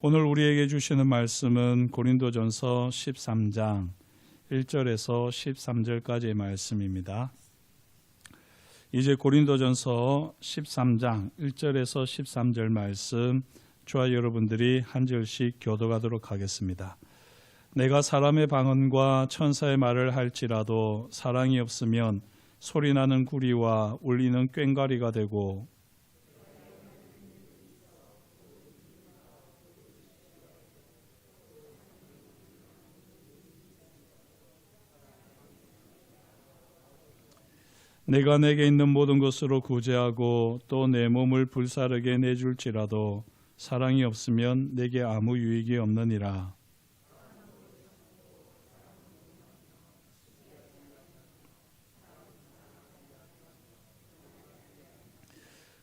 오늘 우리에게 주시는 말씀은 고린도전서 13장 1절에서 13절까지의 말씀입니다. 이제 고린도전서 13장 1절에서 13절 말씀 저와 여러분들이 한 절씩 교독하도록 하겠습니다. 내가 사람의 방언과 천사의 말을 할지라도 사랑이 없으면 소리나는 구리와 울리는 꽹과리가 되고 내가 내게 있는 모든 것으로 구제하고 또 내 몸을 불사르게 내줄지라도 사랑이 없으면 내게 아무 유익이 없느니라.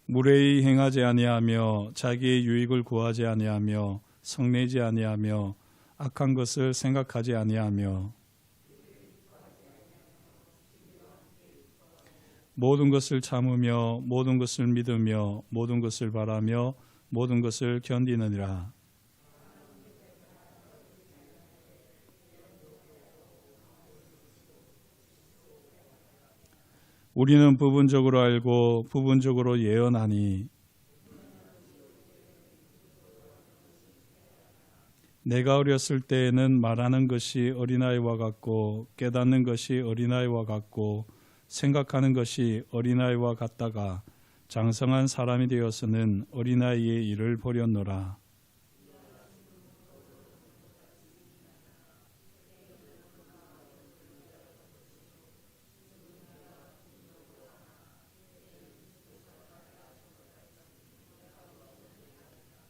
무례히 행하지 아니하며 자기의 유익을 구하지 아니하며 성내지 아니하며 악한 것을 생각하지 아니하며 모든 것을 참으며 모든 것을 믿으며 모든 것을 바라며 모든 것을 견디느니라. 우리는 부분적으로 알고 부분적으로 예언하니 내가 어렸을 때에는 말하는 것이 어린아이와 같고 깨닫는 것이 어린아이와 같고 생각하는 것이 어린아이와 같다가 장성한 사람이 되어서는 어린아이의 일을 버렸노라.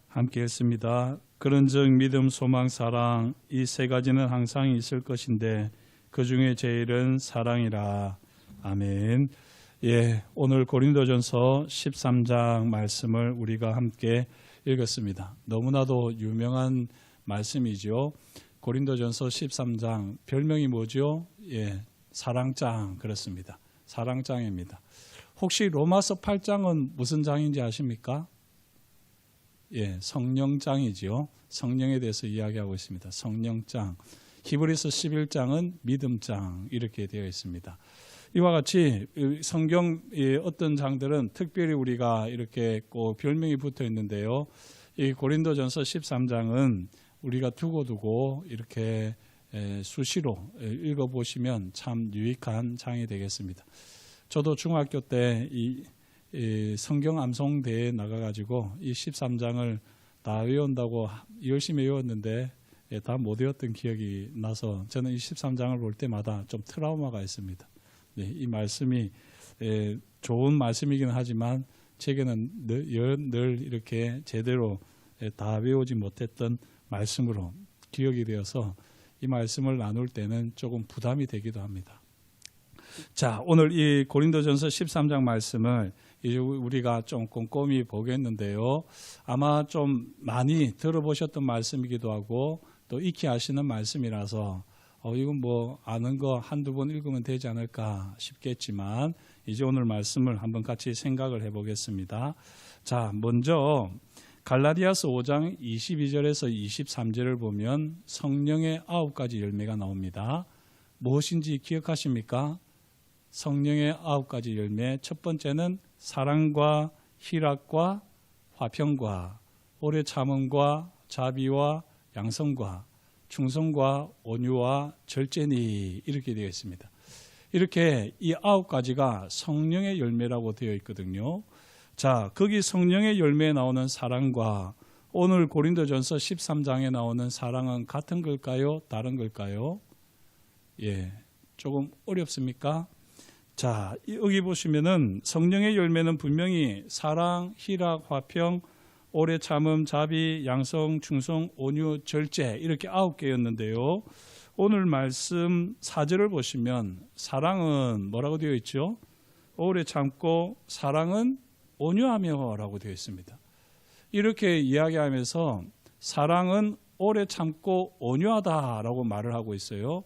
함께 했습니다. 그런즉 믿음, 소망, 사랑 이 세 가지는 항상 있을 것인데 그 중에 제일은 사랑이라. 아멘. 오늘 고린도전서 13장 말씀을 우리가 함께 읽었습니다. 너무나도 유명한 말씀이죠. 고린도전서 13장 별명이 뭐죠? 사랑장 그렇습니다. 사랑장입니다. 혹시 로마서 8장은 무슨 장인지 아십니까? 성령장이죠. 성령에 대해서 이야기하고 있습니다. 성령장. 히브리서 11장은 믿음장 이렇게 되어 있습니다. 이와 같이 성경의 어떤 장들은 특별히 우리가 이렇게 꼭 별명이 붙어 있는데요. 이 고린도전서 13장은 우리가 두고두고 이렇게 수시로 읽어보시면 참 유익한 장이 되겠습니다. 저도 중학교 때 이 성경 암송대회에 나가가지고 이 13장을 다 외운다고 열심히 외웠는데 다 못 외웠던 기억이 나서 저는 이 13장을 볼 때마다 좀 트라우마가 있습니다. 이 말씀이 좋은 말씀이긴 하지만 제게는 늘 이렇게 제대로 다 외우지 못했던 말씀으로 기억이 되어서 이 말씀을 나눌 때는 조금 부담이 되기도 합니다. 자, 오늘 이 고린도전서 13장 말씀을 이제 우리가 좀 꼼꼼히 보겠는데요. 아마 좀 많이 들어보셨던 말씀이기도 하고 또 익히 아시는 말씀이라서 이건 뭐 아는 거 한두 번 읽으면 되지 않을까 싶겠지만 이제 오늘 말씀을 한번 같이 생각을 해보겠습니다. 자, 먼저 갈라디아서 5장 22절에서 23절을 보면 성령의 9가지 열매가 나옵니다. 무엇인지 기억하십니까? 성령의 9가지 열매. 첫 번째는 사랑과 희락과 화평과 오래 참음과 자비와 양성과 충성과 온유와 절제니 이렇게 되어 있습니다. 이렇게 이 9가지가 성령의 열매라고 되어 있거든요. 자, 거기 성령의 열매에 나오는 사랑과 오늘 고린도전서 13장에 나오는 사랑은 같은 걸까요? 다른 걸까요? 조금 어렵습니까? 자, 여기 보시면은 성령의 열매는 분명히 사랑, 희락, 화평, 오래 참음, 자비, 양성, 충성, 온유, 절제 이렇게 9개였는데요. 오늘 말씀 4절을 보시면 사랑은 뭐라고 되어 있죠? 오래 참고 사랑은 온유하며 라고 되어 있습니다. 이렇게 이야기하면서 사랑은 오래 참고 온유하다라고 말을 하고 있어요.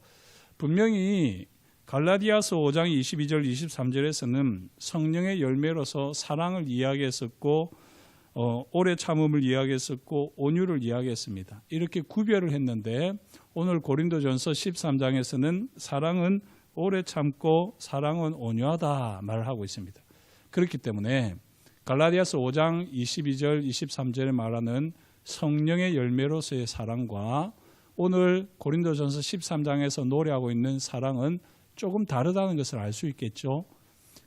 분명히 갈라디아서 5장 22절 23절에서는 성령의 열매로서 사랑을 이야기했었고 오래 참음을 이야기했었고 온유를 이야기했습니다. 이렇게 구별을 했는데 오늘 고린도전서 13장에서는 사랑은 오래 참고 사랑은 온유하다 말을 하고 있습니다. 그렇기 때문에 갈라디아서 5장 22절 23절에 말하는 성령의 열매로서의 사랑과 오늘 고린도전서 13장에서 노래하고 있는 사랑은 조금 다르다는 것을 알 수 있겠죠.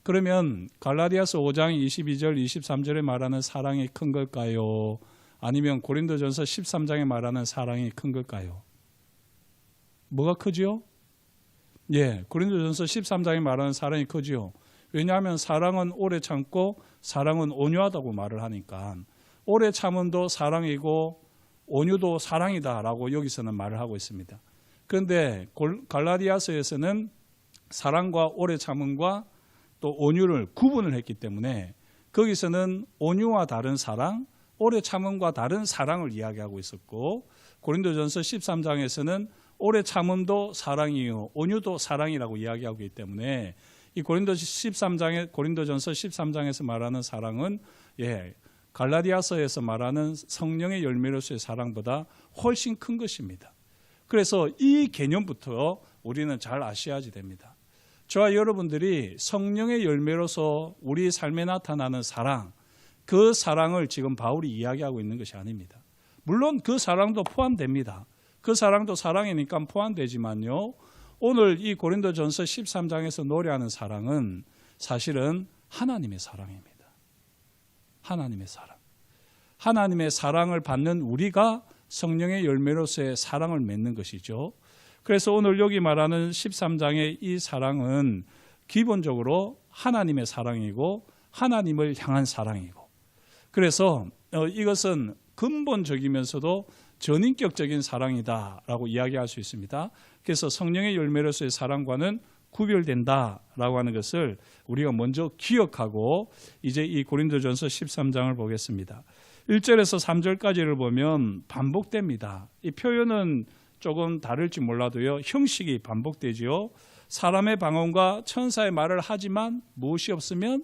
그러면 갈라디아서 5장 22절 23절에 말하는 사랑이 큰 걸까요? 아니면 고린도전서 13장에 말하는 사랑이 큰 걸까요? 뭐가 크지요? 예, 고린도전서 13장에 말하는 사랑이 크지요. 왜냐하면 사랑은 오래 참고 사랑은 온유하다고 말을 하니까 오래 참음도 사랑이고 온유도 사랑이다라고 여기서는 말을 하고 있습니다. 그런데 갈라디아서에서는 사랑과 오래 참음과 또 온유를 구분을 했기 때문에 거기서는 온유와 다른 사랑, 오래 참음과 다른 사랑을 이야기하고 있었고 고린도전서 13장에서는 오래 참음도 사랑이요 온유도 사랑이라고 이야기하고 있기 때문에 이 고린도전서 13장에서 말하는 사랑은 갈라디아서에서 말하는 성령의 열매로서의 사랑보다 훨씬 큰 것입니다. 그래서 이 개념부터 우리는 잘 아셔야지 됩니다. 저와 여러분들이 성령의 열매로서 우리 삶에 나타나는 사랑, 그 사랑을 지금 바울이 이야기하고 있는 것이 아닙니다. 물론 그 사랑도 포함됩니다. 그 사랑도 사랑이니까 포함되지만요. 오늘 이 고린도전서 13장에서 노래하는 사랑은 사실은 하나님의 사랑입니다. 하나님의 사랑. 하나님의 사랑을 받는 우리가 성령의 열매로서의 사랑을 맺는 것이죠. 그래서 오늘 여기 말하는 13장의 이 사랑은 기본적으로 하나님의 사랑이고 하나님을 향한 사랑이고 그래서 이것은 근본적이면서도 전인격적인 사랑이다라고 이야기할 수 있습니다. 그래서 성령의 열매로서의 사랑과는 구별된다라고 하는 것을 우리가 먼저 기억하고 이제 이 고린도전서 13장을 보겠습니다. 1절에서 3절까지를 보면 반복됩니다. 이 표현은 조금 다를지 몰라도요. 형식이 반복되지요. 사람의 방언과 천사의 말을 하지만 무엇이 없으면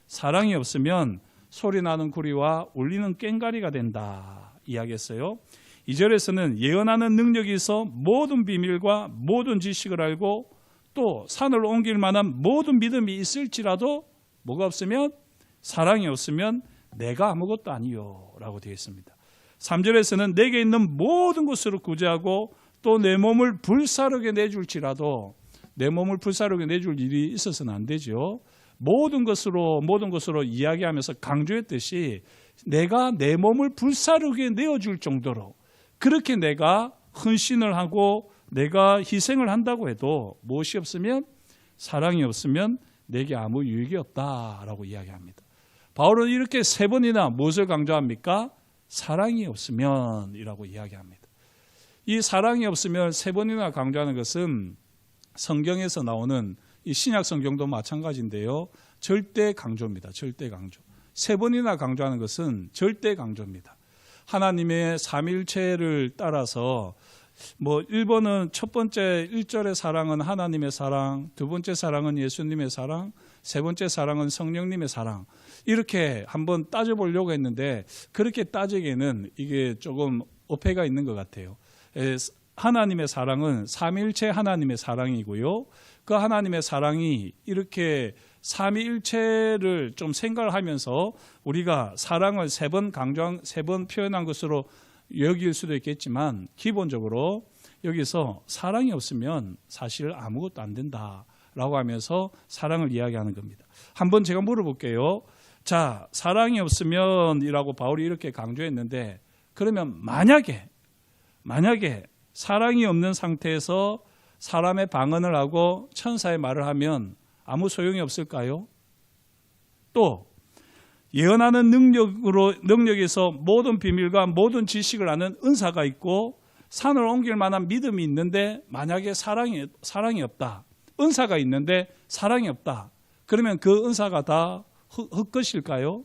사랑이 없으면 소리나는 구리와 울리는 꽹과리가 된다 이야기했어요. 2절에서는 예언하는 능력이 있어 모든 비밀과 모든 지식을 알고 또 산을 옮길 만한 모든 믿음이 있을지라도 뭐가 없으면 사랑이 없으면 내가 아무것도 아니요 라고 되어 있습니다. 3절에서는 내게 있는 모든 것으로 구제하고 또 내 몸을 불사르게 내줄지라도 내 몸을 불사르게 내줄 일이 있어서는 안 되죠. 모든 것으로 이야기하면서 강조했듯이 내가 내 몸을 불사르게 내어줄 정도로 그렇게 내가 헌신을 하고 내가 희생을 한다고 해도 무엇이 없으면 사랑이 없으면 내게 아무 유익이 없다라고 이야기합니다. 바울은 이렇게 3번이나 무엇을 강조합니까? 사랑이 없으면 이라고 이야기합니다. 이 사랑이 없으면 3번이나 강조하는 것은 성경에서 나오는 이 신약 성경도 마찬가지인데요. 절대 강조입니다. 절대 강조. 3번이나 강조하는 것은 절대 강조입니다. 하나님의 삼일체를 따라서 1번은 첫 번째 1절의 사랑은 하나님의 사랑, 두 번째 사랑은 예수님의 사랑, 세 번째 사랑은 성령님의 사랑 이렇게 한번 따져보려고 했는데 그렇게 따지기에는 이게 조금 어폐가 있는 것 같아요. 하나님의 사랑은 삼일체 하나님의 사랑이고요. 그 하나님의 사랑이 이렇게 삼위일체를 좀 생각을 하면서 우리가 사랑을 3번 표현한 것으로 여길 수도 있겠지만 기본적으로 여기서 사랑이 없으면 사실 아무것도 안 된다라고 하면서 사랑을 이야기하는 겁니다. 한번 제가 물어볼게요. 자, 사랑이 없으면 이라고 바울이 이렇게 강조했는데 그러면 만약에 사랑이 없는 상태에서 사람의 방언을 하고 천사의 말을 하면 아무 소용이 없을까요? 또 예언하는 능력에서 모든 비밀과 모든 지식을 아는 은사가 있고 산을 옮길 만한 믿음이 있는데 만약에 사랑이 없다. 은사가 있는데 사랑이 없다. 그러면 그 은사가 다 헛것일까요?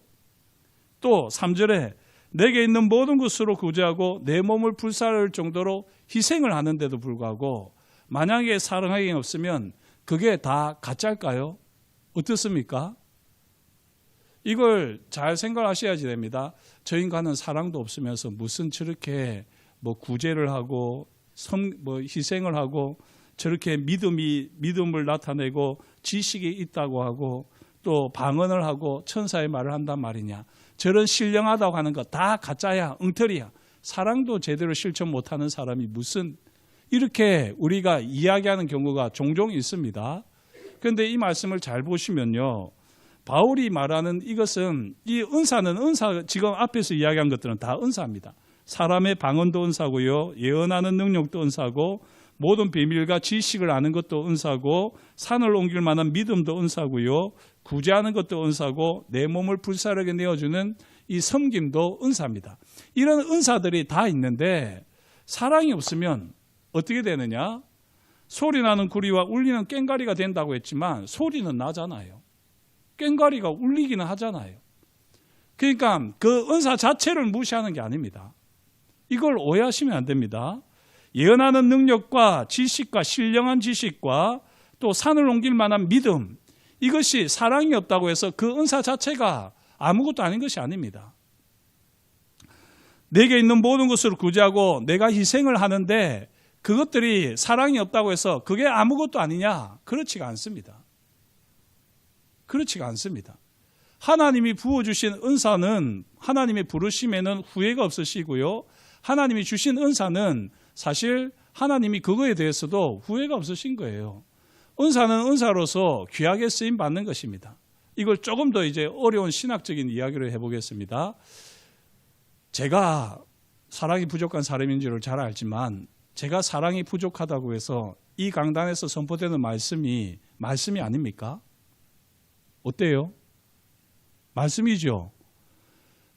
또 3절에 내게 있는 모든 것으로 구제하고 내 몸을 불사를 정도로 희생을 하는데도 불구하고 만약에 사랑이 없으면 그게 다 가짜일까요? 어떻습니까? 이걸 잘 생각하셔야지 됩니다. 저 인간은 사랑도 없으면서 무슨 저렇게 뭐 구제를 하고 뭐 희생을 하고 저렇게 믿음을 나타내고 지식이 있다고 하고 또 방언을 하고 천사의 말을 한단 말이냐. 저런 신령하다고 하는 거 다 가짜야, 엉터리야. 사랑도 제대로 실천 못하는 사람이 무슨 이렇게 우리가 이야기하는 경우가 종종 있습니다. 그런데 이 말씀을 잘 보시면요. 바울이 말하는 이것은 이 은사는 지금 앞에서 이야기한 것들은 다 은사입니다. 사람의 방언도 은사고요. 예언하는 능력도 은사고 모든 비밀과 지식을 아는 것도 은사고 산을 옮길 만한 믿음도 은사고요. 구제하는 것도 은사고 내 몸을 불사르게 내어주는 이 섬김도 은사입니다. 이런 은사들이 다 있는데 사랑이 없으면 어떻게 되느냐? 소리 나는 구리와 울리는 꽹과리가 된다고 했지만 소리는 나잖아요. 꽹과리가 울리기는 하잖아요. 그러니까 그 은사 자체를 무시하는 게 아닙니다. 이걸 오해하시면 안 됩니다. 예언하는 능력과 지식과 신령한 지식과 또 산을 옮길 만한 믿음, 이것이 사랑이 없다고 해서 그 은사 자체가 아무것도 아닌 것이 아닙니다. 내게 있는 모든 것을 구제하고 내가 희생을 하는데 그것들이 사랑이 없다고 해서 그게 아무것도 아니냐? 그렇지가 않습니다. 그렇지가 않습니다. 하나님이 부어주신 은사는 하나님의 부르심에는 후회가 없으시고요. 하나님이 주신 은사는 사실 하나님이 그거에 대해서도 후회가 없으신 거예요. 은사는 은사로서 귀하게 쓰임 받는 것입니다. 이걸 조금 더 이제 어려운 신학적인 이야기를 해보겠습니다. 제가 사랑이 부족한 사람인 줄을 잘 알지만 제가 사랑이 부족하다고 해서 이 강단에서 선포되는 말씀이 아닙니까? 어때요? 말씀이죠.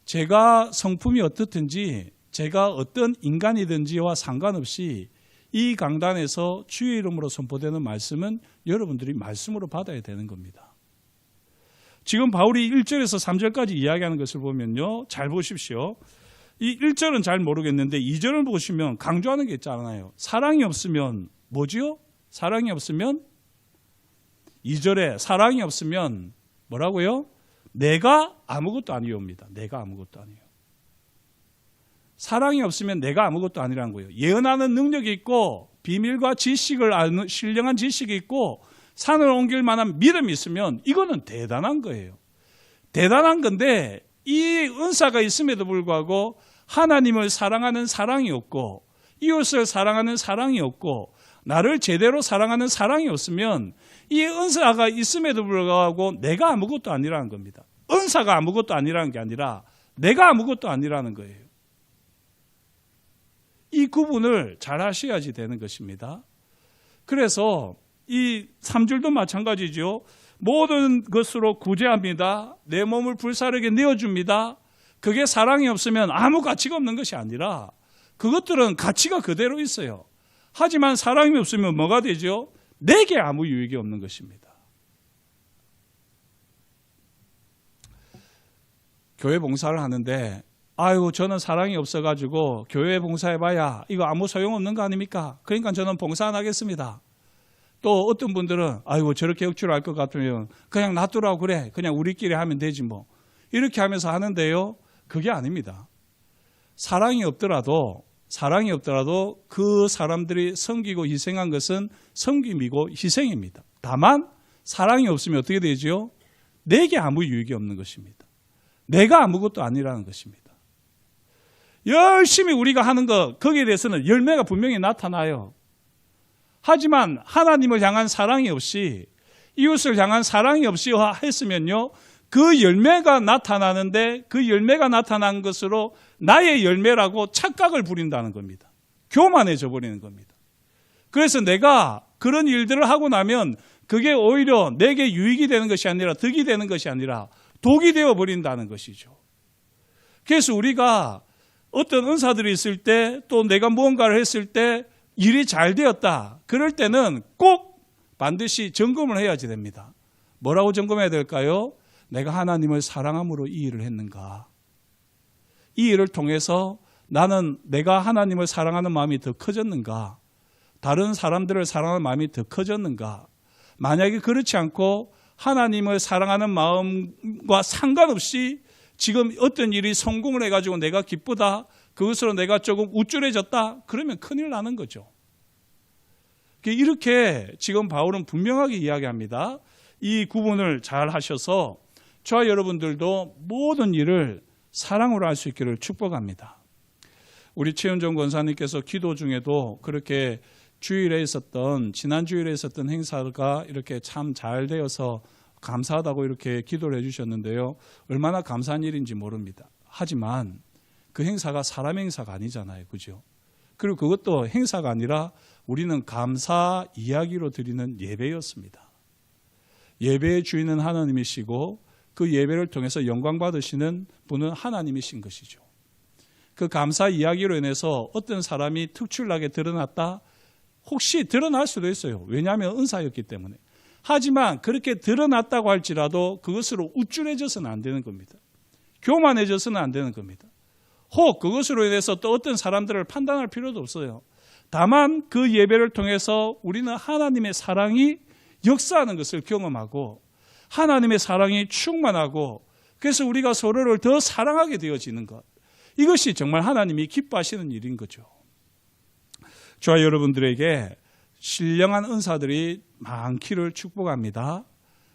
제가 성품이 어떻든지 제가 어떤 인간이든지와 상관없이 이 강단에서 주의 이름으로 선포되는 말씀은 여러분들이 말씀으로 받아야 되는 겁니다. 지금 바울이 1절에서 3절까지 이야기하는 것을 보면요. 잘 보십시오. 이 1절은 잘 모르겠는데 2절을 보시면 강조하는 게 있잖아요. 사랑이 없으면 뭐지요? 사랑이 없으면 2절에 사랑이 없으면 뭐라고요? 내가 아무것도 아니오입니다. 내가 아무것도 아니에요. 사랑이 없으면 내가 아무것도 아니라는 거예요. 예언하는 능력이 있고 비밀과 지식을 아는 신령한 지식이 있고 산을 옮길 만한 믿음이 있으면 이거는 대단한 거예요. 대단한 건데 이 은사가 있음에도 불구하고 하나님을 사랑하는 사랑이 없고 이웃을 사랑하는 사랑이 없고 나를 제대로 사랑하는 사랑이 없으면 이 은사가 있음에도 불구하고 내가 아무것도 아니라는 겁니다. 은사가 아무것도 아니라는 게 아니라 내가 아무것도 아니라는 거예요. 이 구분을 잘 하셔야지 되는 것입니다. 그래서 이 3줄도 마찬가지죠. 모든 것으로 구제합니다. 내 몸을 불사르게 내어줍니다. 그게 사랑이 없으면 아무 가치가 없는 것이 아니라 그것들은 가치가 그대로 있어요. 하지만 사랑이 없으면 뭐가 되죠? 내게 아무 유익이 없는 것입니다. 교회 봉사를 하는데 아이고 저는 사랑이 없어가지고 교회 봉사해봐야 이거 아무 소용없는 거 아닙니까? 그러니까 저는 봉사 안 하겠습니다. 또 어떤 분들은 아이고 저렇게 억지로 할 것 같으면 그냥 놔두라고 그래. 그냥 우리끼리 하면 되지 뭐. 이렇게 하면서 하는데요. 그게 아닙니다. 사랑이 없더라도 그 사람들이 섬기고 희생한 것은 섬김이고 희생입니다. 다만 사랑이 없으면 어떻게 되죠? 내게 아무 유익이 없는 것입니다. 내가 아무것도 아니라는 것입니다. 열심히 우리가 하는 것 거기에 대해서는 열매가 분명히 나타나요. 하지만 하나님을 향한 사랑이 없이 이웃을 향한 사랑이 없이 했으면요. 그 열매가 나타나는데 그 열매가 나타난 것으로 나의 열매라고 착각을 부린다는 겁니다. 교만해져 버리는 겁니다. 그래서 내가 그런 일들을 하고 나면 그게 오히려 내게 유익이 되는 것이 아니라 득이 되는 것이 아니라 독이 되어 버린다는 것이죠. 그래서 우리가 어떤 은사들이 있을 때 또 내가 무언가를 했을 때 일이 잘 되었다. 그럴 때는 꼭 반드시 점검을 해야지 됩니다. 뭐라고 점검해야 될까요? 내가 하나님을 사랑함으로 이 일을 했는가? 이 일을 통해서 나는 내가 하나님을 사랑하는 마음이 더 커졌는가? 다른 사람들을 사랑하는 마음이 더 커졌는가? 만약에 그렇지 않고 하나님을 사랑하는 마음과 상관없이 지금 어떤 일이 성공을 해가지고 내가 기쁘다, 그것으로 내가 조금 우쭐해졌다, 그러면 큰일 나는 거죠. 이렇게 지금 바울은 분명하게 이야기합니다. 이 구분을 잘 하셔서 저와 여러분들도 모든 일을 사랑으로 할 수 있기를 축복합니다. 우리 최은정 권사님께서 기도 중에도 그렇게 지난 주일에 있었던 행사가 이렇게 참 잘 되어서 감사하다고 이렇게 기도를 해주셨는데요. 얼마나 감사한 일인지 모릅니다. 하지만 그 행사가 사람 행사가 아니잖아요. 그죠? 그리고 그것도 행사가 아니라 우리는 감사 이야기로 드리는 예배였습니다. 예배의 주인은 하나님이시고 그 예배를 통해서 영광 받으시는 분은 하나님이신 것이죠. 그 감사 이야기로 인해서 어떤 사람이 특출나게 드러났다? 혹시 드러날 수도 있어요. 왜냐하면 은사였기 때문에. 하지만 그렇게 드러났다고 할지라도 그것으로 우쭐해져서는 안 되는 겁니다. 교만해져서는 안 되는 겁니다. 혹 그것으로 인해서 또 어떤 사람들을 판단할 필요도 없어요. 다만 그 예배를 통해서 우리는 하나님의 사랑이 역사하는 것을 경험하고 하나님의 사랑이 충만하고 그래서 우리가 서로를 더 사랑하게 되어지는 것. 이것이 정말 하나님이 기뻐하시는 일인 거죠. 저와 여러분들에게 신령한 은사들이 많기를 축복합니다.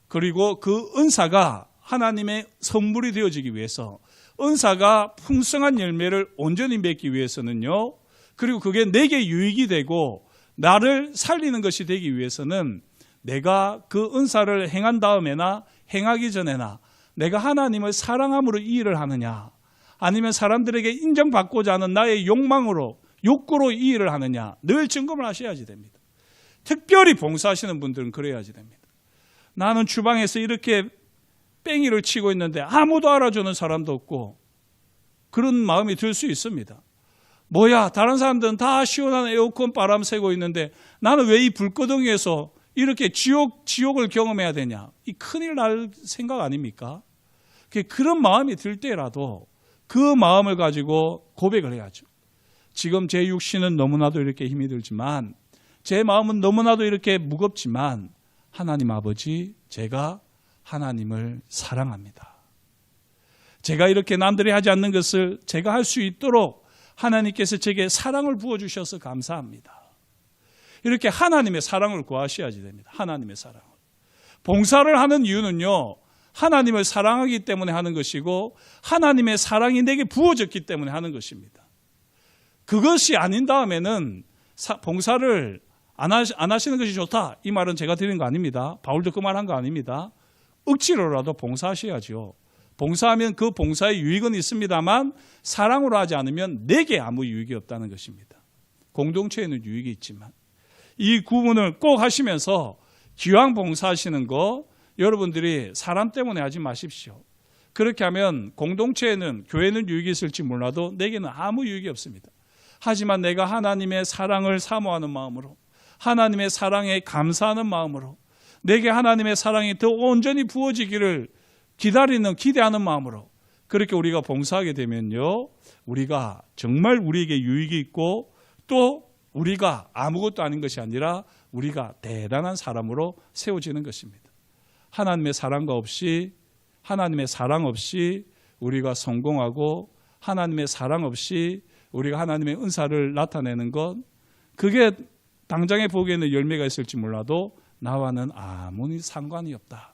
그리고 그 은사가 하나님의 선물이 되어지기 위해서 은사가 풍성한 열매를 온전히 맺기 위해서는요. 그리고 그게 내게 유익이 되고 나를 살리는 것이 되기 위해서는 내가 그 은사를 행한 다음에나 행하기 전에나 내가 하나님을 사랑함으로 이 일을 하느냐 아니면 사람들에게 인정받고자 하는 나의 욕구로 이 일을 하느냐 늘 점검을 하셔야지 됩니다. 특별히 봉사하시는 분들은 그래야지 됩니다. 나는 주방에서 이렇게 뺑이를 치고 있는데 아무도 알아주는 사람도 없고 그런 마음이 들 수 있습니다. 뭐야 다른 사람들은 다 시원한 에어컨 바람 쐬고 있는데 나는 왜 이 불구덩이에서 이렇게 지옥을 경험해야 되냐. 이 큰일 날 생각 아닙니까? 그런 마음이 들 때라도 그 마음을 가지고 고백을 해야죠. 지금 제 육신은 너무나도 이렇게 힘이 들지만 제 마음은 너무나도 이렇게 무겁지만 하나님 아버지 제가 하나님을 사랑합니다. 제가 이렇게 남들이 하지 않는 것을 제가 할 수 있도록 하나님께서 제게 사랑을 부어주셔서 감사합니다. 이렇게 하나님의 사랑을 구하셔야지 됩니다. 하나님의 사랑을. 봉사를 하는 이유는요. 하나님을 사랑하기 때문에 하는 것이고 하나님의 사랑이 내게 부어졌기 때문에 하는 것입니다. 그것이 아닌 다음에는 봉사를 안 하시는 것이 좋다. 이 말은 제가 드린 거 아닙니다. 바울도 그 말 한 거 아닙니다. 억지로라도 봉사하셔야죠. 봉사하면 그 봉사의 유익은 있습니다만 사랑으로 하지 않으면 내게 아무 유익이 없다는 것입니다. 공동체에는 유익이 있지만 이 구분을 꼭 하시면서 기왕 봉사하시는 거 여러분들이 사람 때문에 하지 마십시오. 그렇게 하면 공동체에는 교회는 유익이 있을지 몰라도 내게는 아무 유익이 없습니다. 하지만 내가 하나님의 사랑을 사모하는 마음으로 하나님의 사랑에 감사하는 마음으로 내게 하나님의 사랑이 더 온전히 부어지기를 기대하는 마음으로 그렇게 우리가 봉사하게 되면요. 우리가 정말 우리에게 유익이 있고 또 우리가 아무것도 아닌 것이 아니라 우리가 대단한 사람으로 세워지는 것입니다. 하나님의 사랑 없이 우리가 성공하고 하나님의 사랑 없이 우리가 하나님의 은사를 나타내는 것 그게 당장에 보기에는 열매가 있을지 몰라도 나와는 아무리 상관이 없다.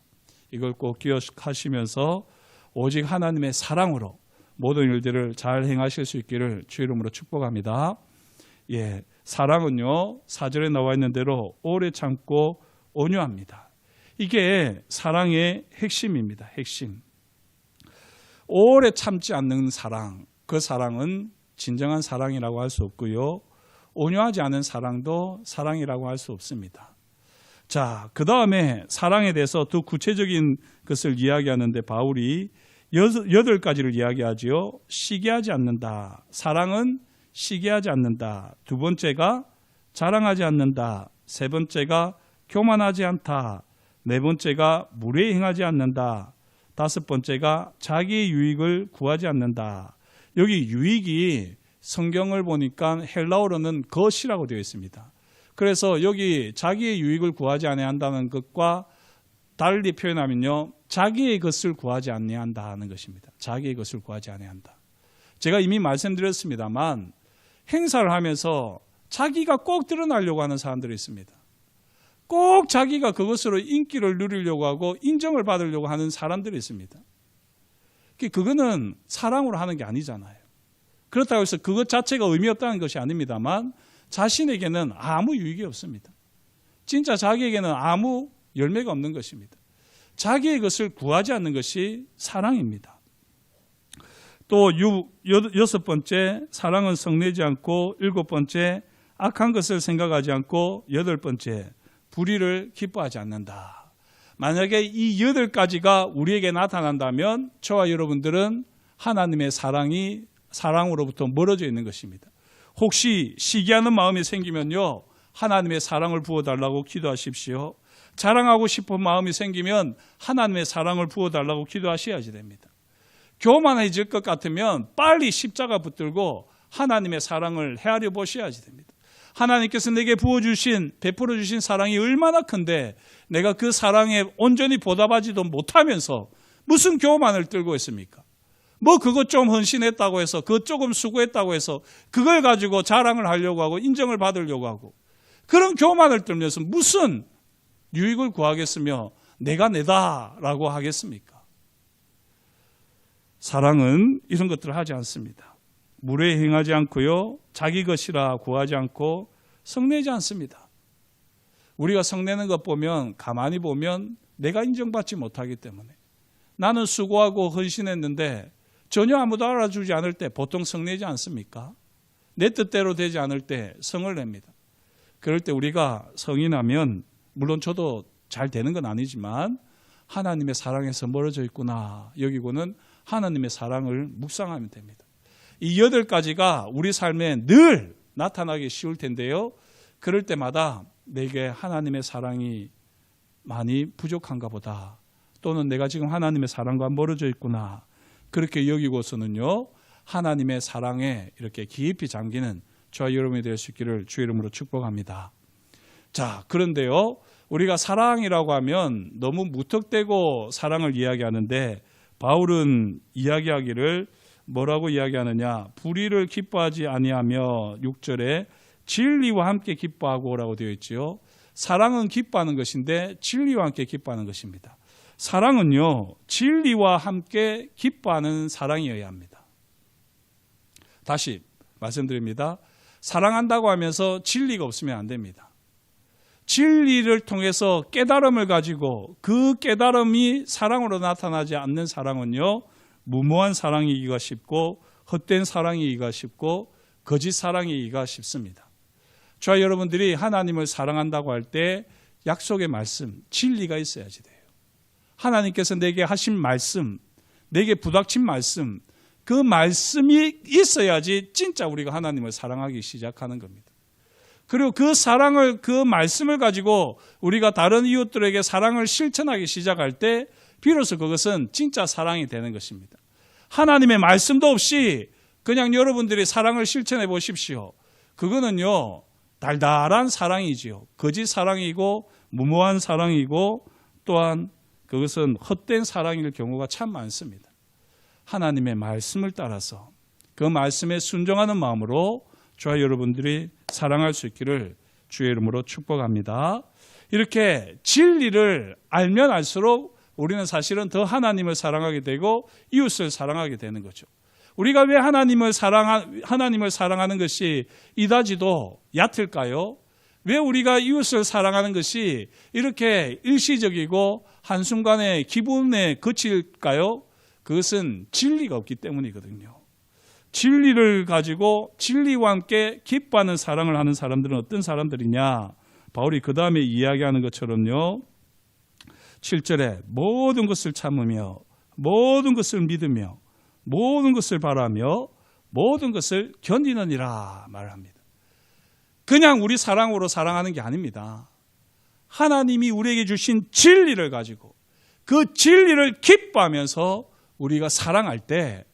이걸 꼭 기억하시면서 오직 하나님의 사랑으로 모든 일들을 잘 행하실 수 있기를 주 이름으로 축복합니다. 예, 사랑은요 4절에 나와 있는 대로 오래 참고 온유합니다. 이게 사랑의 핵심입니다. 핵심. 오래 참지 않는 사랑, 그 사랑은 진정한 사랑이라고 할 수 없고요. 온유하지 않은 사랑도 사랑이라고 할 수 없습니다. 자, 그 다음에 사랑에 대해서 더 구체적인 것을 이야기하는데 바울이 8가지를 이야기하지요. 시기하지 않는다. 사랑은 시기하지 않는다. 두 번째가 자랑하지 않는다. 세 번째가 교만하지 않다. 네 번째가 무례히 행하지 않는다. 다섯 번째가 자기의 유익을 구하지 않는다. 여기 유익이 성경을 보니까 헬라어로는 것이라고 되어 있습니다. 그래서 여기 자기의 유익을 구하지 않아야 한다는 것과 달리 표현하면요, 자기의 것을 구하지 아니한다는 것입니다. 자기의 것을 구하지 아니한다. 제가 이미 말씀드렸습니다만 행사를 하면서 자기가 꼭 드러나려고 하는 사람들이 있습니다. 꼭 자기가 그것으로 인기를 누리려고 하고 인정을 받으려고 하는 사람들이 있습니다. 그거는 사랑으로 하는 게 아니잖아요. 그렇다고 해서 그것 자체가 의미 없다는 것이 아닙니다만 자신에게는 아무 유익이 없습니다. 진짜 자기에게는 아무 열매가 없는 것입니다. 자기의 것을 구하지 않는 것이 사랑입니다. 또 여섯 번째, 사랑은 성내지 않고, 일곱 번째, 악한 것을 생각하지 않고, 여덟 번째, 불의를 기뻐하지 않는다. 만약에 이 8가지가 우리에게 나타난다면 저와 여러분들은 하나님의 사랑으로부터 멀어져 있는 것입니다. 혹시 시기하는 마음이 생기면요, 하나님의 사랑을 부어달라고 기도하십시오. 자랑하고 싶은 마음이 생기면 하나님의 사랑을 부어달라고 기도하셔야지 됩니다. 교만해질 것 같으면 빨리 십자가 붙들고 하나님의 사랑을 헤아려 보셔야지 됩니다. 하나님께서 내게 베풀어 주신 사랑이 얼마나 큰데 내가 그 사랑에 온전히 보답하지도 못하면서 무슨 교만을 들고 있습니까? 뭐 그것 좀 헌신했다고 해서, 그것 조금 수고했다고 해서 그걸 가지고 자랑을 하려고 하고 인정을 받으려고 하고, 그런 교만을 들면서 무슨 유익을 구하겠으며 내가 내다라고 하겠습니까? 사랑은 이런 것들을 하지 않습니다. 무례 행하지 않고요, 자기 것이라 구하지 않고, 성내지 않습니다. 우리가 성내는 것 보면, 가만히 보면 내가 인정받지 못하기 때문에, 나는 수고하고 헌신했는데 전혀 아무도 알아주지 않을 때 보통 성내지 않습니까? 내 뜻대로 되지 않을 때 성을 냅니다. 그럴 때 우리가 성이 나면, 물론 저도 잘 되는 건 아니지만 하나님의 사랑에서 멀어져 있구나 여기고는 하나님의 사랑을 묵상하면 됩니다. 이 8가지가 우리 삶에 늘 나타나기 쉬울 텐데요, 그럴 때마다 내게 하나님의 사랑이 많이 부족한가 보다, 또는 내가 지금 하나님의 사랑과 멀어져 있구나, 그렇게 여기고서는요, 하나님의 사랑에 이렇게 깊이 잠기는 저와 여러분이 될 수 있기를 주의 이름으로 축복합니다. 자, 그런데요, 우리가 사랑이라고 하면 너무 무턱대고 사랑을 이야기하는데, 바울은 이야기하기를 뭐라고 이야기하느냐, 불의를 기뻐하지 아니하며 6절에 진리와 함께 기뻐하고라고 되어 있지요. 사랑은 기뻐하는 것인데 진리와 함께 기뻐하는 것입니다. 사랑은요, 진리와 함께 기뻐하는 사랑이어야 합니다. 다시 말씀드립니다. 사랑한다고 하면서 진리가 없으면 안 됩니다. 진리를 통해서 깨달음을 가지고 그 깨달음이 사랑으로 나타나지 않는 사랑은요, 무모한 사랑이기가 쉽고 헛된 사랑이기가 쉽고 거짓 사랑이기가 쉽습니다. 저와 여러분들이 하나님을 사랑한다고 할 때 약속의 말씀, 진리가 있어야지 돼요. 하나님께서 내게 하신 말씀, 내게 부닥친 말씀, 그 말씀이 있어야지 진짜 우리가 하나님을 사랑하기 시작하는 겁니다. 그리고 그 말씀을 가지고 우리가 다른 이웃들에게 사랑을 실천하기 시작할 때 비로소 그것은 진짜 사랑이 되는 것입니다. 하나님의 말씀도 없이 그냥 여러분들이 사랑을 실천해 보십시오. 그거는요, 달달한 사랑이지요. 거짓 사랑이고 무모한 사랑이고 또한 그것은 헛된 사랑일 경우가 참 많습니다. 하나님의 말씀을 따라서 그 말씀에 순종하는 마음으로 저와 여러분들이 사랑할 수 있기를 주의 이름으로 축복합니다. 이렇게 진리를 알면 알수록 우리는 사실은 더 하나님을 사랑하게 되고 이웃을 사랑하게 되는 거죠. 우리가 왜 하나님을 사랑하는 것이 이다지도 얕을까요? 왜 우리가 이웃을 사랑하는 것이 이렇게 일시적이고 한순간에 기분에 그칠까요? 그것은 진리가 없기 때문이거든요. 진리를 가지고 진리와 함께 기뻐하는 사랑을 하는 사람들은 어떤 사람들이냐? 바울이 그 다음에 이야기하는 것처럼요, 7절에 모든 것을 참으며 모든 것을 믿으며 모든 것을 바라며 모든 것을 견디느니라 말합니다. 그냥 우리 사랑으로 사랑하는 게 아닙니다. 하나님이 우리에게 주신 진리를 가지고 그 진리를 기뻐하면서 우리가 사랑할 때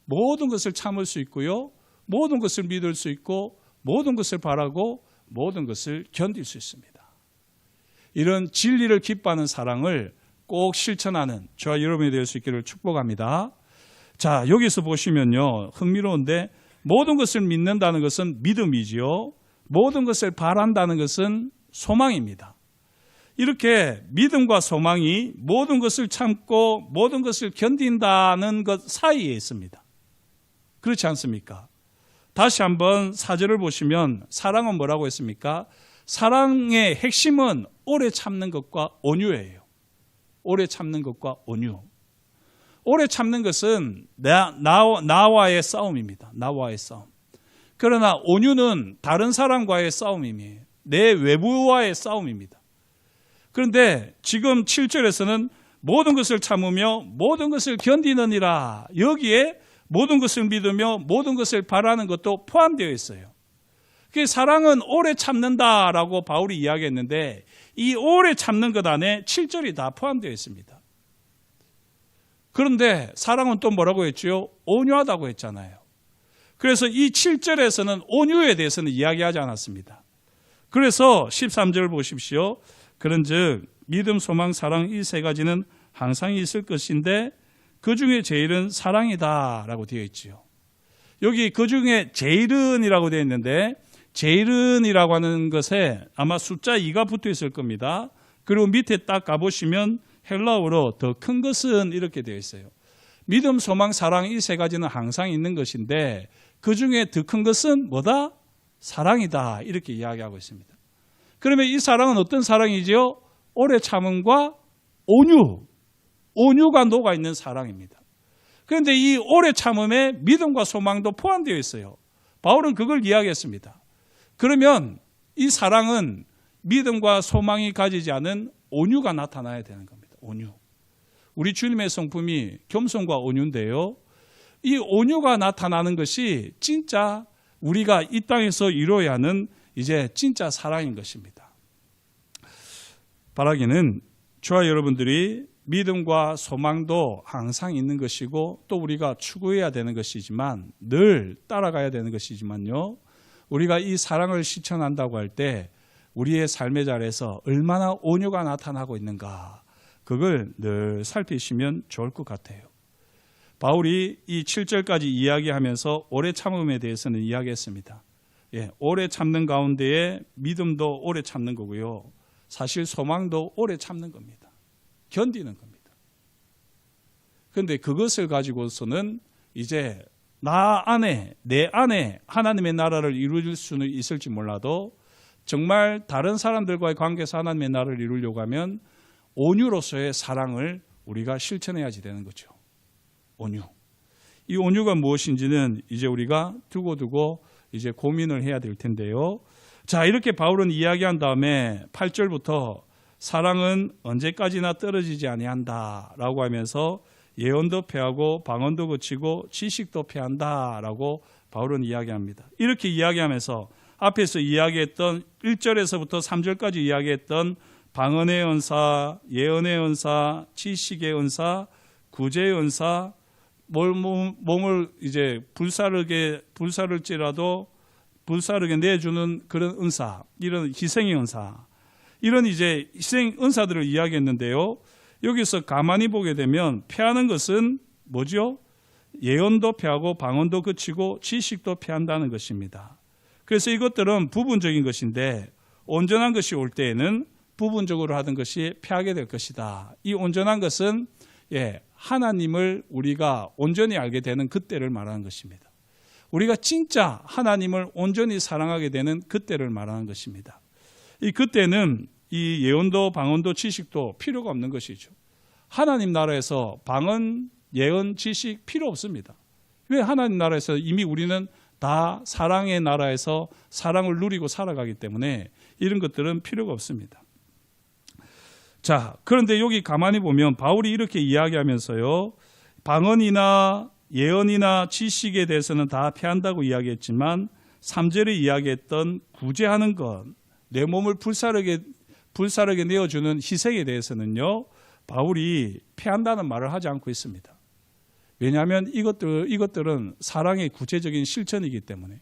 모든 것을 참을 수 있고요, 모든 것을 믿을 수 있고 모든 것을 바라고 모든 것을 견딜 수 있습니다. 이런 진리를 기뻐하는 사랑을 꼭 실천하는 저와 여러분이 될 수 있기를 축복합니다. 자, 여기서 보시면요, 흥미로운데 모든 것을 믿는다는 것은 믿음이지요. 모든 것을 바란다는 것은 소망입니다. 이렇게 믿음과 소망이 모든 것을 참고 모든 것을 견딘다는 것 사이에 있습니다. 그렇지 않습니까? 다시 한번 4절을 보시면 사랑은 뭐라고 했습니까? 사랑의 핵심은 오래 참는 것과 온유예요. 오래 참는 것과 온유. 오래 참는 것은 나와의 싸움입니다. 나와의 싸움. 그러나 온유는 다른 사람과의 싸움이에요. 내 외부와의 싸움입니다. 그런데 지금 7절에서는 모든 것을 참으며 모든 것을 견디느니라. 여기에 모든 것을 믿으며 모든 것을 바라는 것도 포함되어 있어요. 사랑은 오래 참는다라고 바울이 이야기했는데 이 오래 참는 것 안에 7절이 다 포함되어 있습니다. 그런데 사랑은 또 뭐라고 했죠? 온유하다고 했잖아요. 그래서 이 7절에서는 온유에 대해서는 이야기하지 않았습니다. 그래서 13절 보십시오. 그런즉 믿음, 소망, 사랑 이 세 가지는 항상 있을 것인데 그 중에 제일은 사랑이다라고 되어 있지요. 여기 그 중에 제일은이라고 되어 있는데 제일은이라고 하는 것에 아마 숫자 2가 붙어 있을 겁니다. 그리고 밑에 딱 가보시면 헬라어로 더 큰 것은 이렇게 되어 있어요. 믿음, 소망, 사랑 이 세 가지는 항상 있는 것인데 그 중에 더 큰 것은 뭐다? 사랑이다. 이렇게 이야기하고 있습니다. 그러면 이 사랑은 어떤 사랑이지요? 오래 참음과 온유가 녹아있는 사랑입니다. 그런데 이 오래 참음에 믿음과 소망도 포함되어 있어요. 바울은 그걸 이야기했습니다. 그러면 이 사랑은 믿음과 소망이 가지지 않은 온유가 나타나야 되는 겁니다. 온유. 우리 주님의 성품이 겸손과 온유인데요. 이 온유가 나타나는 것이 진짜 우리가 이 땅에서 이루어야 하는 이제 진짜 사랑인 것입니다. 바라기는 저와 여러분들이 믿음과 소망도 항상 있는 것이고 또 우리가 추구해야 되는 것이지만 늘 따라가야 되는 것이지만요. 우리가 이 사랑을 실천한다고 할 때 우리의 삶의 자리에서 얼마나 온유가 나타나고 있는가 그걸 늘 살피시면 좋을 것 같아요. 바울이 이 7절까지 이야기하면서 오래 참음에 대해서는 이야기했습니다. 오래 참는 가운데에 믿음도 오래 참는 거고요. 사실 소망도 오래 참는 겁니다. 견디는 겁니다. 그런데 그것을 가지고서는 이제 내 안에 하나님의 나라를 이루어질 수는 있을지 몰라도 정말 다른 사람들과의 관계에서 하나님의 나라를 이루려고 하면 온유로서의 사랑을 우리가 실천해야지 되는 거죠. 온유. 이 온유가 무엇인지는 이제 우리가 두고두고 이제 고민을 해야 될 텐데요. 자, 이렇게 바울은 이야기한 다음에 8절부터 사랑은 언제까지나 떨어지지 아니한다라고 하면서 예언도 패하고 방언도 그치고 지식도 패한다라고 바울은 이야기합니다. 이렇게 이야기하면서 앞에서 이야기했던 1절에서부터 3절까지 이야기했던 방언의 은사, 예언의 은사, 지식의 은사, 구제의 은사, 몸을 이제 불사를지라도 불사르게 내주는 그런 은사, 이런 희생의 은사, 이런 이제 희생 은사들을 이야기했는데요. 여기서 가만히 보게 되면 패하는 것은 뭐죠? 예언도 패하고 방언도 그치고 지식도 패한다는 것입니다. 그래서 이것들은 부분적인 것인데 온전한 것이 올 때에는 부분적으로 하던 것이 패하게 될 것이다. 이 온전한 것은 하나님을 우리가 온전히 알게 되는 그때를 말하는 것입니다. 우리가 진짜 하나님을 온전히 사랑하게 되는 그때를 말하는 것입니다. 이 그때는 이 예언도 방언도 지식도 필요가 없는 것이죠. 하나님 나라에서 방언, 예언, 지식 필요 없습니다. 왜? 하나님 나라에서 이미 우리는 다 사랑의 나라에서 사랑을 누리고 살아가기 때문에 이런 것들은 필요가 없습니다. 자, 그런데 여기 가만히 보면 바울이 이렇게 이야기하면서요, 방언이나 예언이나 지식에 대해서는 다 패한다고 이야기했지만 3절에 이야기했던 구제하는 것, 내 몸을 불사르게 내어주는 희생에 대해서는요, 바울이 패한다는 말을 하지 않고 있습니다. 왜냐하면 이것들은 사랑의 구체적인 실천이기 때문에.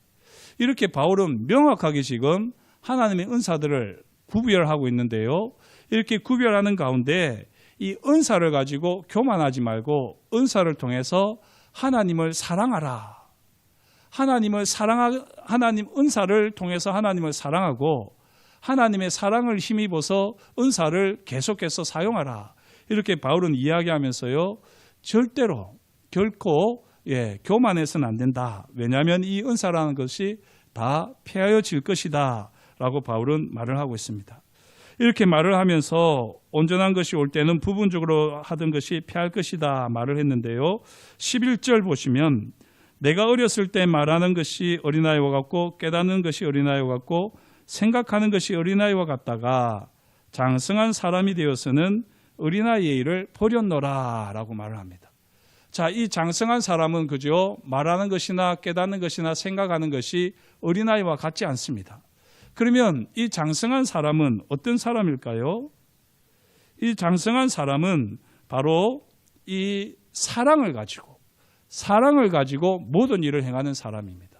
이렇게 바울은 명확하게 지금 하나님의 은사들을 구별하고 있는데요. 이렇게 구별하는 가운데 이 은사를 가지고 교만하지 말고 은사를 통해서 하나님을 사랑하라. 하나님 은사를 통해서 하나님을 사랑하고 하나님의 사랑을 힘입어서 은사를 계속해서 사용하라. 이렇게 바울은 이야기하면서요. 결코 교만해서는 안 된다. 왜냐하면 이 은사라는 것이 다 패하여질 것이다. 라고 바울은 말을 하고 있습니다. 이렇게 말을 하면서 온전한 것이 올 때는 부분적으로 하던 것이 패할 것이다 말을 했는데요. 11절 보시면 내가 어렸을 때 말하는 것이 어린아이와 같고 깨닫는 것이 어린아이와 같고 생각하는 것이 어린아이와 같다가 장성한 사람이 되어서는 어린아이의 일을 버렸노라 라고 말을 합니다. 자, 이 장성한 사람은 그죠? 말하는 것이나 깨닫는 것이나 생각하는 것이 어린아이와 같지 않습니다. 그러면 이 장성한 사람은 어떤 사람일까요? 이 장성한 사람은 바로 이 사랑을 가지고 모든 일을 행하는 사람입니다.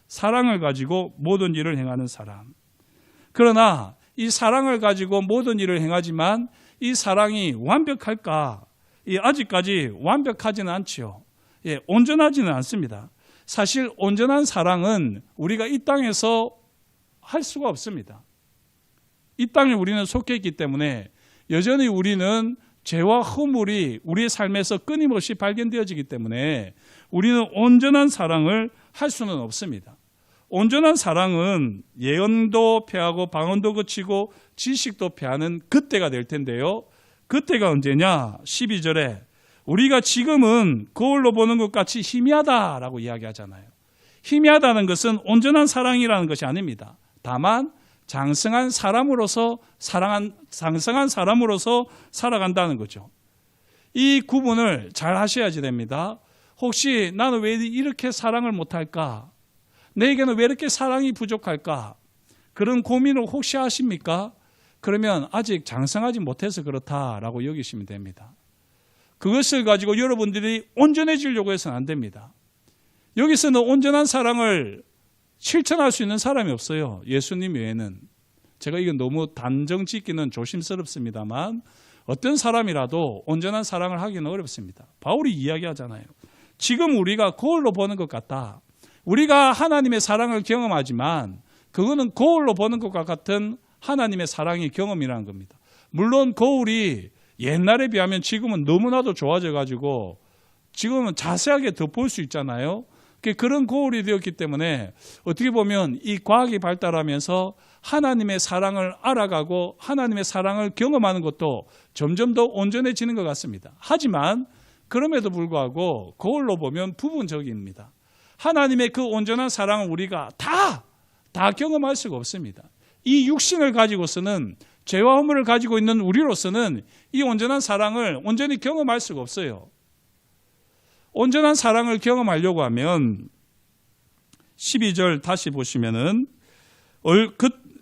사랑을 가지고 모든 일을 행하는 사람. 그러나 이 사랑을 가지고 모든 일을 행하지만 이 사랑이 완벽할까? 아직까지 완벽하지는 않지요. 온전하지는 않습니다. 사실 온전한 사랑은 우리가 이 땅에서 할 수가 없습니다. 이 땅에 우리는 속해 있기 때문에 여전히 우리는 죄와 허물이 우리의 삶에서 끊임없이 발견되어지기 때문에 우리는 온전한 사랑을 할 수는 없습니다. 온전한 사랑은 예언도 패하고 방언도 그치고 지식도 패하는 그때가 될 텐데요. 그때가 언제냐? 12절에 우리가 지금은 거울로 보는 것 같이 희미하다라고 이야기하잖아요. 희미하다는 것은 온전한 사랑이라는 것이 아닙니다. 다만 장성한 사람으로서 살아간다는 거죠. 이 구분을 잘 하셔야지 됩니다. 혹시 나는 왜 이렇게 사랑을 못할까? 내게는 왜 이렇게 사랑이 부족할까? 그런 고민을 혹시 하십니까? 그러면 아직 장성하지 못해서 그렇다라고 여기시면 됩니다. 그것을 가지고 여러분들이 온전해지려고 해서는 안 됩니다. 여기서는 온전한 사랑을 실천할 수 있는 사람이 없어요. 예수님 외에는. 제가 이건 너무 단정 짓기는 조심스럽습니다만 어떤 사람이라도 온전한 사랑을 하기는 어렵습니다. 바울이 이야기하잖아요. 지금 우리가 거울로 보는 것 같다. 우리가 하나님의 사랑을 경험하지만 그거는 거울로 보는 것과 같은 하나님의 사랑의 경험이라는 겁니다. 물론 거울이 옛날에 비하면 지금은 너무나도 좋아져가지고 지금은 자세하게 더 볼 수 있잖아요. 그런 거울이 되었기 때문에 어떻게 보면 이 과학이 발달하면서 하나님의 사랑을 알아가고 하나님의 사랑을 경험하는 것도 점점 더 온전해지는 것 같습니다. 하지만 그럼에도 불구하고 거울로 보면 부분적입니다. 하나님의 그 온전한 사랑을 우리가 다 경험할 수가 없습니다. 이 육신을 가지고서는 죄와 허물을 가지고 있는 우리로서는 이 온전한 사랑을 온전히 경험할 수가 없어요. 온전한 사랑을 경험하려고 하면 12절 다시 보시면은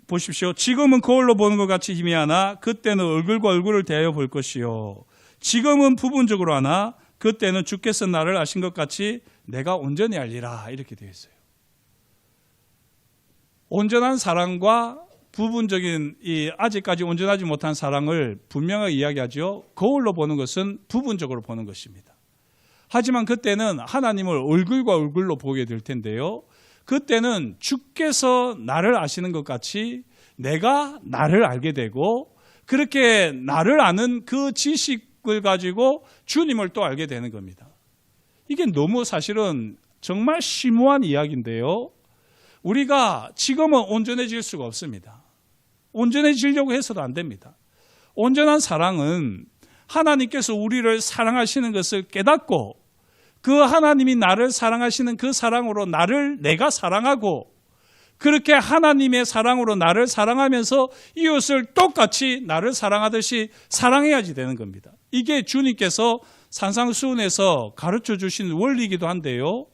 보십시오. 지금은 거울로 보는 것 같이 희미하나 그때는 얼굴과 얼굴을 대하여 볼 것이요. 지금은 부분적으로 하나 그때는 주께서 나를 아신 것 같이 내가 온전히 알리라. 이렇게 되어 있어요. 온전한 사랑과 부분적인 아직까지 온전하지 못한 사랑을 분명하게 이야기하죠. 거울로 보는 것은 부분적으로 보는 것입니다. 하지만 그때는 하나님을 얼굴과 얼굴로 보게 될 텐데요. 그때는 주께서 나를 아시는 것 같이 내가 나를 알게 되고 그렇게 나를 아는 그 지식을 가지고 주님을 또 알게 되는 겁니다. 이게 너무 사실은 정말 심오한 이야기인데요. 우리가 지금은 온전해질 수가 없습니다. 온전해지려고 해서도 안 됩니다. 온전한 사랑은 하나님께서 우리를 사랑하시는 것을 깨닫고 그 하나님이 나를 사랑하시는 그 사랑으로 내가 사랑하고 그렇게 하나님의 사랑으로 나를 사랑하면서 이웃을 똑같이 나를 사랑하듯이 사랑해야지 되는 겁니다. 이게 주님께서 산상수훈에서 가르쳐 주신 원리이기도 한데요.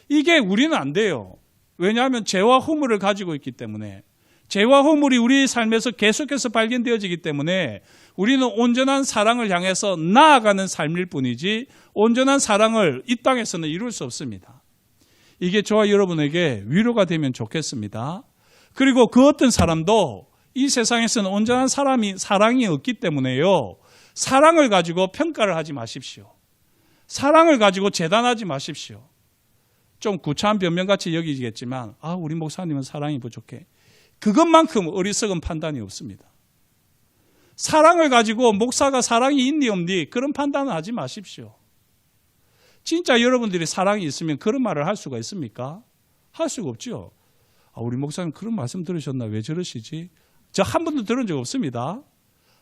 이게 우리는 안 돼요. 왜냐하면 죄와 허물을 가지고 있기 때문에 죄와 허물이 우리 삶에서 계속해서 발견되어지기 때문에 우리는 온전한 사랑을 향해서 나아가는 삶일 뿐이지 온전한 사랑을 이 땅에서는 이룰 수 없습니다. 이게 저와 여러분에게 위로가 되면 좋겠습니다. 그리고 그 어떤 사람도 이 세상에서는 온전한 사랑이 없기 때문에요. 사랑을 가지고 평가를 하지 마십시오. 사랑을 가지고 재단하지 마십시오. 좀 구차한 변명같이 여기겠지만 우리 목사님은 사랑이 부족해. 그것만큼 어리석은 판단이 없습니다. 사랑을 가지고 목사가 사랑이 있니 없니 그런 판단을 하지 마십시오. 진짜 여러분들이 사랑이 있으면 그런 말을 할 수가 있습니까? 할 수가 없죠. 우리 목사님 그런 말씀 들으셨나? 왜 저러시지? 저 한 번도 들은 적 없습니다.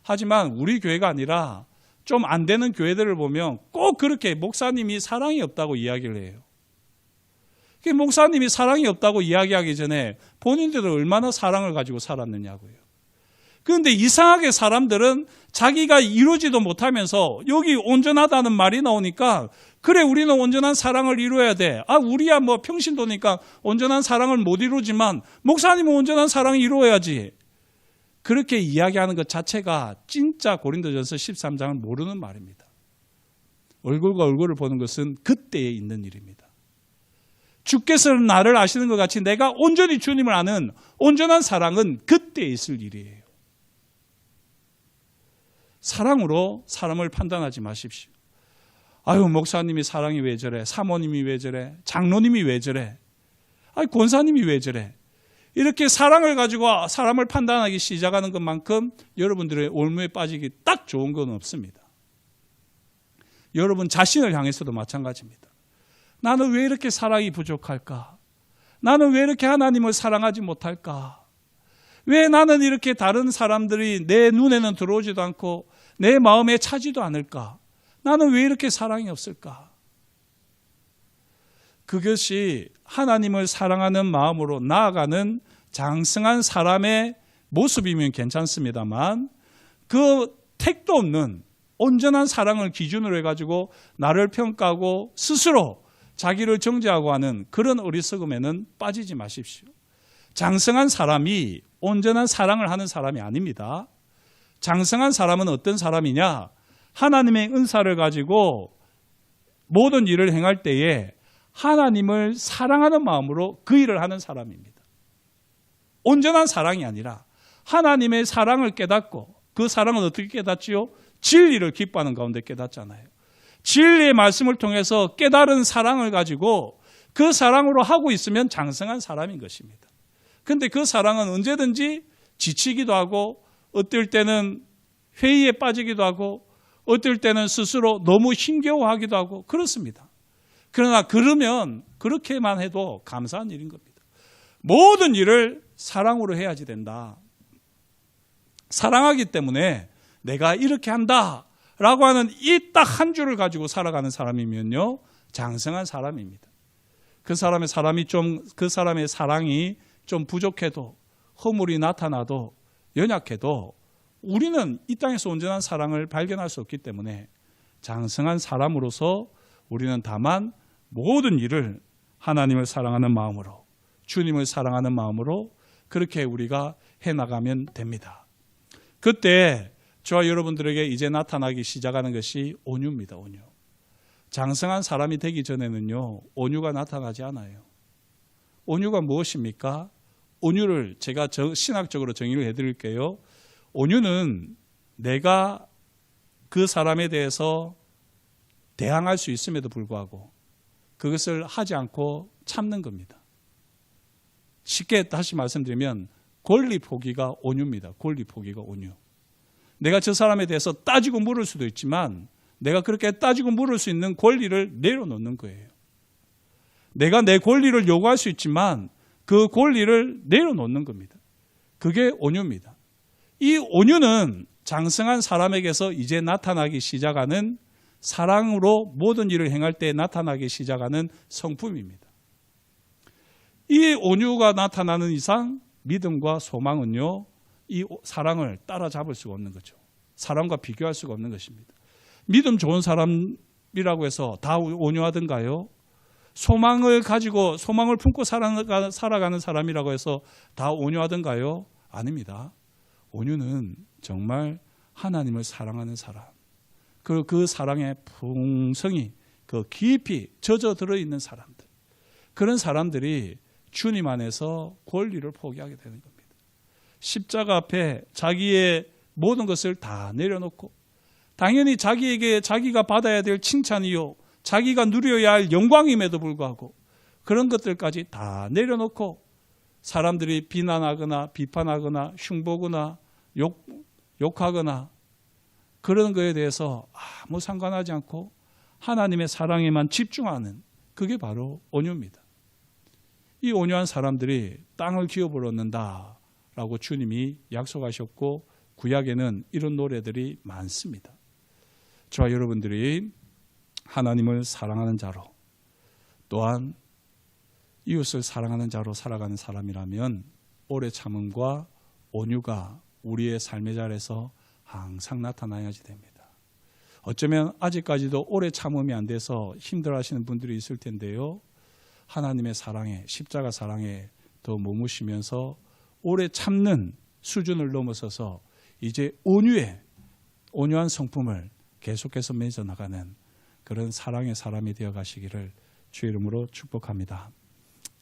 하지만 우리 교회가 아니라 좀 안 되는 교회들을 보면 꼭 그렇게 목사님이 사랑이 없다고 이야기를 해요. 목사님이 사랑이 없다고 이야기하기 전에 본인들은 얼마나 사랑을 가지고 살았느냐고요. 그런데 이상하게 사람들은 자기가 이루지도 못하면서 여기 온전하다는 말이 나오니까 그래 우리는 온전한 사랑을 이루어야 돼. 우리야 뭐 평신도니까 온전한 사랑을 못 이루지만 목사님은 온전한 사랑을 이루어야지. 그렇게 이야기하는 것 자체가 진짜 고린도전서 13장을 모르는 말입니다. 얼굴과 얼굴을 보는 것은 그때에 있는 일입니다. 주께서는 나를 아시는 것 같이 내가 온전히 주님을 아는 온전한 사랑은 그때에 있을 일이에요. 사랑으로 사람을 판단하지 마십시오. 목사님이 사랑이 왜 저래? 사모님이 왜 저래? 장로님이 왜 저래? 권사님이 왜 저래? 이렇게 사랑을 가지고 사람을 판단하기 시작하는 것만큼 여러분들의 올무에 빠지기 딱 좋은 건 없습니다. 여러분 자신을 향해서도 마찬가지입니다. 나는 왜 이렇게 사랑이 부족할까? 나는 왜 이렇게 하나님을 사랑하지 못할까? 왜 나는 이렇게 다른 사람들이 내 눈에는 들어오지도 않고 내 마음에 차지도 않을까? 나는 왜 이렇게 사랑이 없을까? 그것이 하나님을 사랑하는 마음으로 나아가는 장성한 사람의 모습이면 괜찮습니다만 그 택도 없는 온전한 사랑을 기준으로 해가지고 나를 평가하고 스스로 자기를 정죄하고 하는 그런 어리석음에는 빠지지 마십시오. 장성한 사람이 온전한 사랑을 하는 사람이 아닙니다. 장성한 사람은 어떤 사람이냐? 하나님의 은사를 가지고 모든 일을 행할 때에 하나님을 사랑하는 마음으로 그 일을 하는 사람입니다. 온전한 사랑이 아니라 하나님의 사랑을 깨닫고 그 사랑은 어떻게 깨닫지요? 진리를 기뻐하는 가운데 깨닫잖아요. 진리의 말씀을 통해서 깨달은 사랑을 가지고 그 사랑으로 하고 있으면 장성한 사람인 것입니다. 그런데 그 사랑은 언제든지 지치기도 하고 어떨 때는 회의에 빠지기도 하고 어떨 때는 스스로 너무 힘겨워하기도 하고 그렇습니다. 그러나 그러면 그렇게만 해도 감사한 일인 겁니다. 모든 일을 사랑으로 해야지 된다. 사랑하기 때문에 내가 이렇게 한다라고 하는 이 딱 한 줄을 가지고 살아가는 사람이면요 장성한 사람입니다. 그 사람의 사랑이 좀 부족해도 허물이 나타나도 연약해도 우리는 이 땅에서 온전한 사랑을 발견할 수 없기 때문에 장성한 사람으로서 우리는 다만 모든 일을 하나님을 사랑하는 마음으로 주님을 사랑하는 마음으로 그렇게 우리가 해나가면 됩니다. 그때 저와 여러분들에게 이제 나타나기 시작하는 것이 온유입니다. 온유. 장성한 사람이 되기 전에는요 온유가 나타나지 않아요. 온유가 무엇입니까? 온유를 제가 신학적으로 정의를 해드릴게요. 온유는 내가 그 사람에 대해서 대항할 수 있음에도 불구하고 그것을 하지 않고 참는 겁니다. 쉽게 다시 말씀드리면 권리 포기가 온유입니다. 권리 포기가 온유. 내가 저 사람에 대해서 따지고 물을 수도 있지만 내가 그렇게 따지고 물을 수 있는 권리를 내려놓는 거예요. 내가 내 권리를 요구할 수 있지만 그 권리를 내려놓는 겁니다. 그게 온유입니다. 이 온유는 장성한 사람에게서 이제 나타나기 시작하는 사랑으로 모든 일을 행할 때 나타나기 시작하는 성품입니다. 이 온유가 나타나는 이상 믿음과 소망은요 이 사랑을 따라잡을 수가 없는 거죠. 사랑과 비교할 수가 없는 것입니다. 믿음 좋은 사람이라고 해서 다 온유하던가요? 소망을 가지고 소망을 품고 살아가는 사람이라고 해서 다 온유하던가요? 아닙니다. 온유는 정말 하나님을 사랑하는 사람, 그리고 그 사랑의 풍성이 그 깊이 젖어 들어있는 사람들, 그런 사람들이 주님 안에서 권리를 포기하게 되는 겁니다. 십자가 앞에 자기의 모든 것을 다 내려놓고 당연히 자기에게 자기가 받아야 될 칭찬이요, 자기가 누려야 할 영광임에도 불구하고 그런 것들까지 다 내려놓고 사람들이 비난하거나 비판하거나 흉보거나 욕하거나 그런 거에 대해서 아무 상관하지 않고 하나님의 사랑에만 집중하는, 그게 바로 온유입니다. 이 온유한 사람들이 땅을 기업으로 얻는다라고 주님이 약속하셨고 구약에는 이런 노래들이 많습니다. 저와 여러분들이 하나님을 사랑하는 자로, 또한 이웃을 사랑하는 자로 살아가는 사람이라면 오래 참음과 온유가 우리의 삶의 자리에서 항상 나타나야지 됩니다. 어쩌면 아직까지도 오래 참음이 안 돼서 힘들어하시는 분들이 있을 텐데요, 하나님의 사랑에, 십자가 사랑에 더 머무시면서 오래 참는 수준을 넘어서서 이제 온유한 성품을 계속해서 맺어 나가는 그런 사랑의 사람이 되어 가시기를 주 이름으로 축복합니다.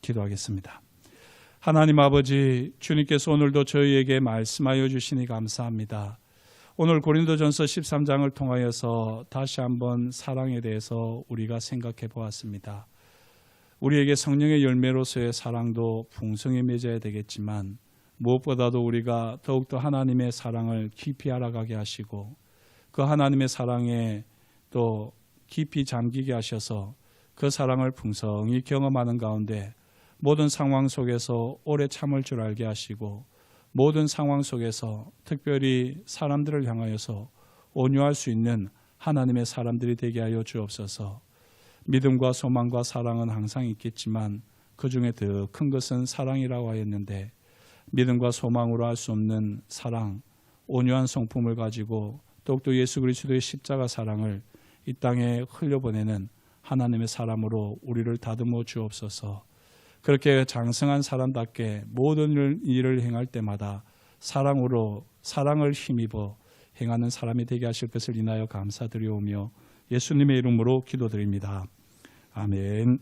기도하겠습니다. 하나님 아버지, 주님께서 오늘도 저희에게 말씀하여 주시니 감사합니다. 오늘 고린도전서 13장을 통하여서 다시 한번 사랑에 대해서 우리가 생각해 보았습니다. 우리에게 성령의 열매로서의 사랑도 풍성히 맺어야 되겠지만 무엇보다도 우리가 더욱더 하나님의 사랑을 깊이 알아가게 하시고 그 하나님의 사랑에 또 깊이 잠기게 하셔서 그 사랑을 풍성히 경험하는 가운데 모든 상황 속에서 오래 참을 줄 알게 하시고 모든 상황 속에서 특별히 사람들을 향하여서 온유할 수 있는 하나님의 사람들이 되게 하여 주옵소서. 믿음과 소망과 사랑은 항상 있겠지만 그 중에 더 큰 것은 사랑이라고 하였는데 믿음과 소망으로 할 수 없는 사랑, 온유한 성품을 가지고 더욱더 예수 그리스도의 십자가 사랑을 이 땅에 흘려보내는 하나님의 사람으로 우리를 다듬어 주옵소서. 그렇게 장성한 사람답게 모든 일을 행할 때마다 사랑을 힘입어 행하는 사람이 되게 하실 것을 인하여 감사드리오며 예수님의 이름으로 기도드립니다. 아멘.